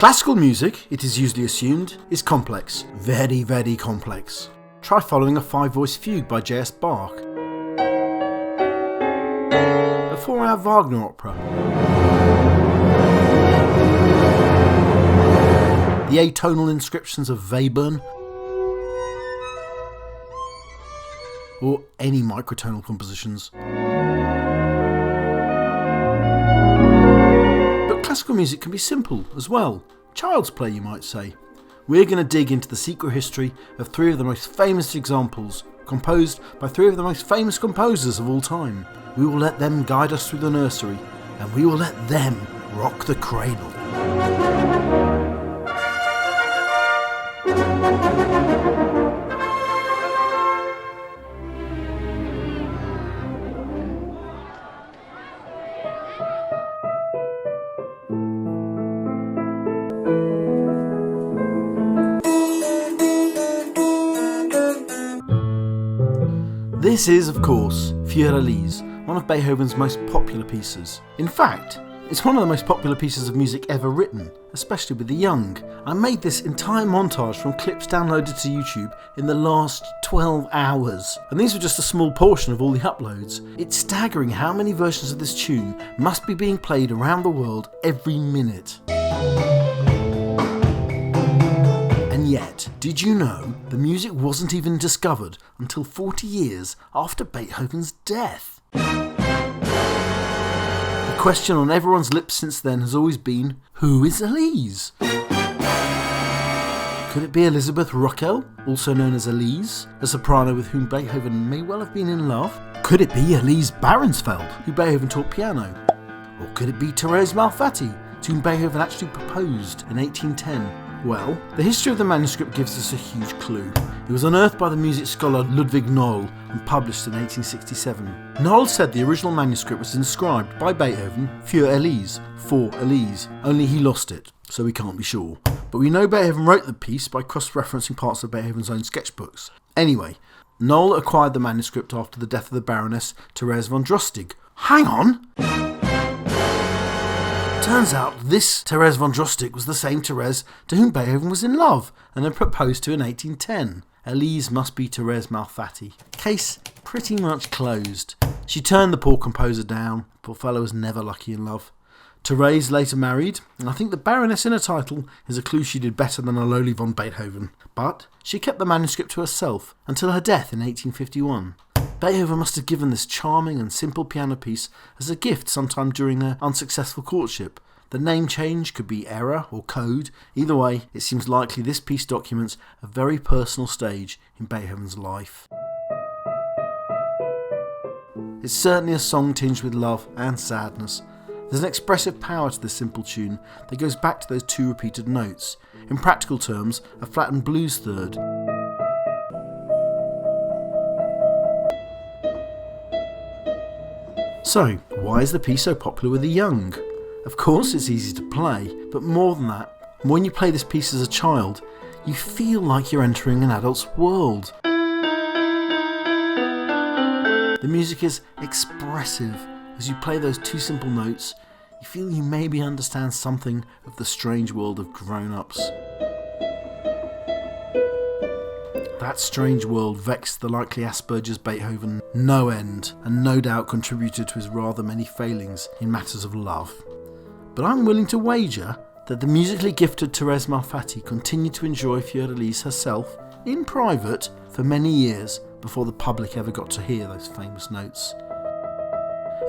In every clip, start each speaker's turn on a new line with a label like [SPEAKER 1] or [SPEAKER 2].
[SPEAKER 1] Classical music, it is usually assumed, is complex. Very, very complex. Try following a 5-voice fugue by J.S. Bach. A 4-hour Wagner opera. The atonal inscriptions of Webern. Or any microtonal compositions. But classical music can be simple as well. Child's play, you might say. We're going to dig into the secret history of 3 of the most famous examples, composed by 3 of the most famous composers of all time. We will let them guide us through the nursery, and we will let them rock the cradle. This is, of course, Für Elise, one of Beethoven's most popular pieces. In fact, it's one of the most popular pieces of music ever written, especially with the young. I made this entire montage from clips downloaded to YouTube in the last 12 hours, and these were just a small portion of all the uploads. It's staggering how many versions of this tune must be being played around the world every minute. And yet, did you know the music wasn't even discovered until 40 years after Beethoven's death? The question on everyone's lips since then has always been, who is Elise? Could it be Elisabeth Rockel, also known as Elise, a soprano with whom Beethoven may well have been in love? Could it be Elise Barenfeld, who Beethoven taught piano? Or could it be Thérèse Malfatti, to whom Beethoven actually proposed in 1810? Well, the history of the manuscript gives us a huge clue. It was unearthed by the music scholar Ludwig Noll and published in 1867. Noll said the original manuscript was inscribed by Beethoven Für Elise, for Elise, only he lost it, so we can't be sure. But we know Beethoven wrote the piece by cross-referencing parts of Beethoven's own sketchbooks. Anyway, Noll acquired the manuscript after the death of the Baroness Therese von Drostig. Hang on! Turns out this Therese von Drostig was the same Therese to whom Beethoven was in love and had proposed to in 1810. Elise must be Thérèse Malfatti. Case pretty much closed. She turned the poor composer down. Poor fellow was never lucky in love. Thérèse later married, and I think the Baroness in her title is a clue she did better than a lowly von Beethoven. But she kept the manuscript to herself until her death in 1851. Beethoven must have given this charming and simple piano piece as a gift sometime during their unsuccessful courtship. The name change could be error or code. Either way, it seems likely this piece documents a very personal stage in Beethoven's life. It's certainly a song tinged with love and sadness. There's an expressive power to this simple tune that goes back to those 2 repeated notes. In practical terms, a flattened blues third. So, why is the piece so popular with the young? Of course it's easy to play, but more than that, when you play this piece as a child, you feel like you're entering an adult's world. The music is expressive. As you play those 2 simple notes, you feel you maybe understand something of the strange world of grown-ups. That strange world vexed the likely Asperger's Beethoven no end, and no doubt contributed to his rather many failings in matters of love. But I'm willing to wager that the musically gifted Thérèse Malfatti continued to enjoy Für Elise herself, in private, for many years before the public ever got to hear those famous notes.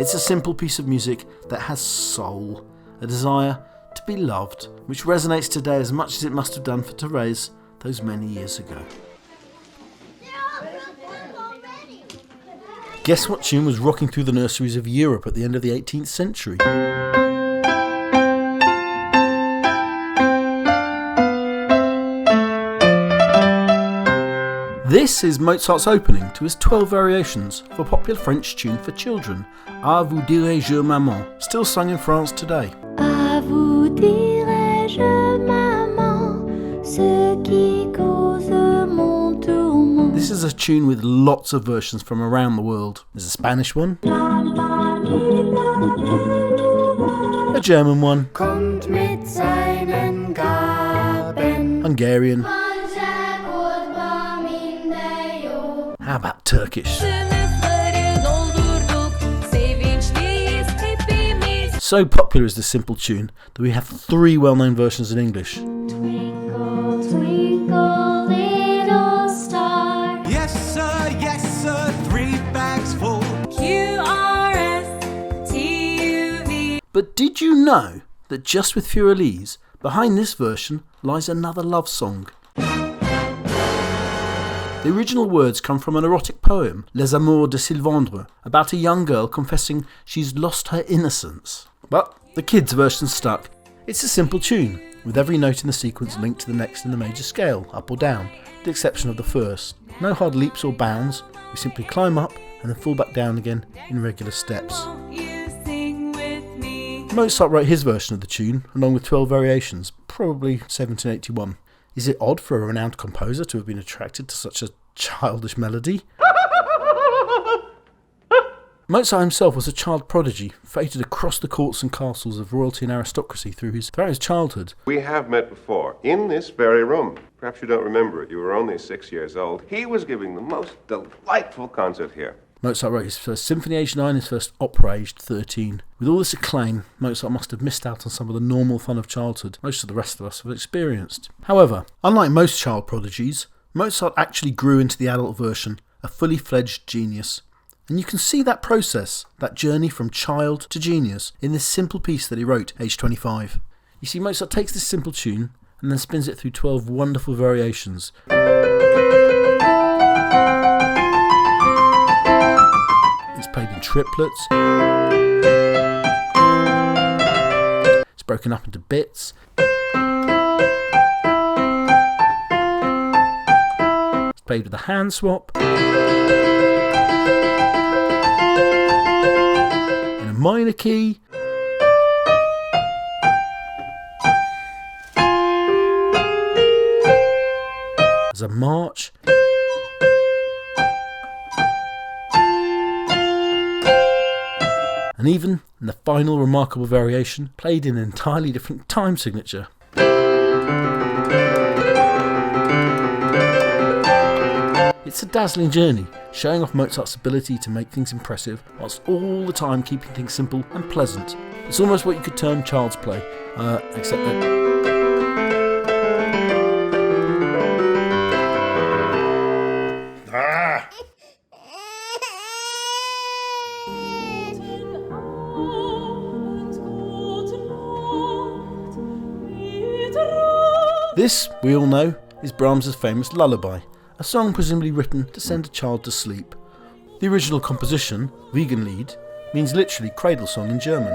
[SPEAKER 1] It's a simple piece of music that has soul, a desire to be loved, which resonates today as much as it must have done for Thérèse those many years ago. Guess what tune was rocking through the nurseries of Europe at the end of the 18th century? This is Mozart's opening to his 12 variations of a popular French tune for children, À vous dirai-je maman, still sung in France today.
[SPEAKER 2] À vous dirai-je maman, ce qui cause mon tourment.
[SPEAKER 1] This is a tune with lots of versions from around the world. There's a Spanish one, a German one,
[SPEAKER 2] Kommt mit seinen
[SPEAKER 1] Hungarian? How about Turkish? So popular is this simple tune that we have 3 well-known versions in English.
[SPEAKER 2] Twinkle, twinkle, little star.
[SPEAKER 3] Yes, sir, 3 bags full. QRSTUV.
[SPEAKER 1] But did you know that just with fewer Elise, behind this version lies another love song? The original words come from an erotic poem, Les Amours de Sylvandre, about a young girl confessing she's lost her innocence. But the kids' version stuck. It's a simple tune, with every note in the sequence linked to the next in the major scale, up or down, with the exception of the first. No hard leaps or bounds, we simply climb up and then fall back down again in regular steps. Mozart wrote his version of the tune, along with 12 variations, probably 1781. Is it odd for a renowned composer to have been attracted to such a childish melody? Mozart himself was a child prodigy, fated across the courts and castles of royalty and aristocracy throughout his childhood.
[SPEAKER 4] We have met before, in this very room. Perhaps you don't remember it, you were only 6 years old. He was giving the most delightful concert here.
[SPEAKER 1] Mozart wrote his first symphony aged 9, his first opera aged 13. With all this acclaim, Mozart must have missed out on some of the normal fun of childhood most of the rest of us have experienced. However, unlike most child prodigies, Mozart actually grew into the adult version, a fully fledged genius. And you can see that process, that journey from child to genius, in this simple piece that he wrote, aged 25. You see, Mozart takes this simple tune and then spins it through 12 wonderful variations. It's played in triplets. It's broken up into bits. It's played with a hand swap. Minor key, as a march, and even in the final remarkable variation, played in an entirely different time signature. It's a dazzling journey, showing off Mozart's ability to make things impressive whilst all the time keeping things simple and pleasant. It's almost what you could term child's play, except that... This, we all know, is Brahms' famous lullaby, a song presumably written to send a child to sleep. The original composition, Wiegenlied, means literally cradle song in German.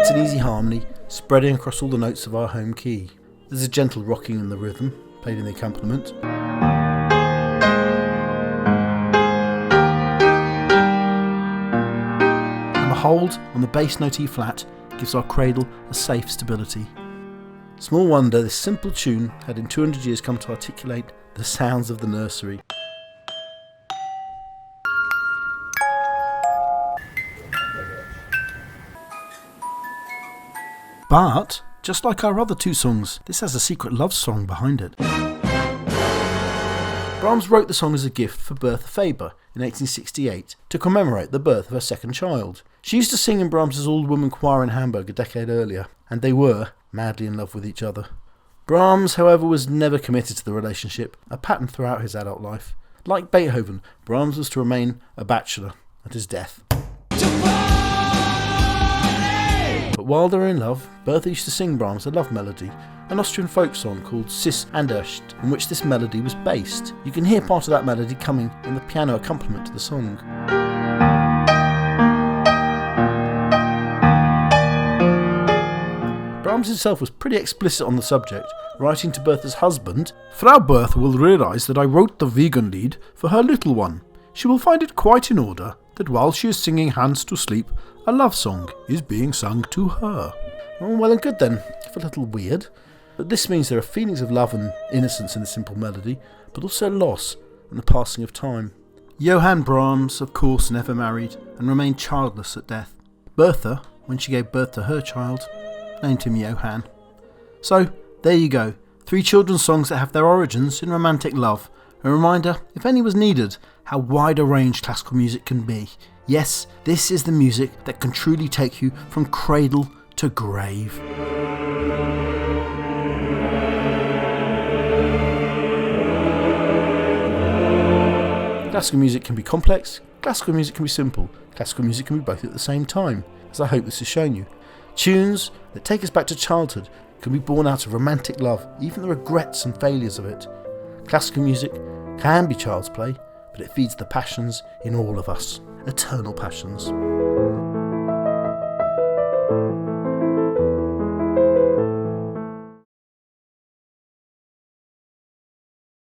[SPEAKER 1] It's an easy harmony, spreading across all the notes of our home key. There's a gentle rocking in the rhythm, played in the accompaniment. And the hold on the bass note E flat gives our cradle a safe stability. Small wonder this simple tune had in 200 years come to articulate the sounds of the nursery. But, just like our other 2 songs, this has a secret love song behind it. Brahms wrote the song as a gift for Bertha Faber in 1868 to commemorate the birth of her second child. She used to sing in Brahms' all-woman choir in Hamburg a decade earlier, and they were madly in love with each other. Brahms, however, was never committed to the relationship, a pattern throughout his adult life. Like Beethoven, Brahms was to remain a bachelor at his death. But while they were in love, Bertha used to sing Brahms a love melody, an Austrian folk song called Sis Anderscht, in which this melody was based. You can hear part of that melody coming in the piano accompaniment to the song. Brahms himself was pretty explicit on the subject, writing to Bertha's husband, "Frau Bertha will realise that I wrote the Wiegenlied for her little one. She will find it quite in order that while she is singing Hans to sleep, a love song is being sung to her." Oh, well and good then, if a little weird. But this means there are feelings of love and innocence in the simple melody, but also loss and the passing of time. Johann Brahms, of course, never married and remained childless at death. Bertha, when she gave birth to her child, named him Johann. So, there you go. 3 children's songs that have their origins in romantic love. A reminder, if any was needed, how wide a range classical music can be. Yes, this is the music that can truly take you from cradle to grave. Classical music can be complex, classical music can be simple, classical music can be both at the same time, as I hope this has shown you. Tunes that take us back to childhood can be born out of romantic love, even the regrets and failures of it. Classical music can be child's play, but it feeds the passions in all of us, eternal passions.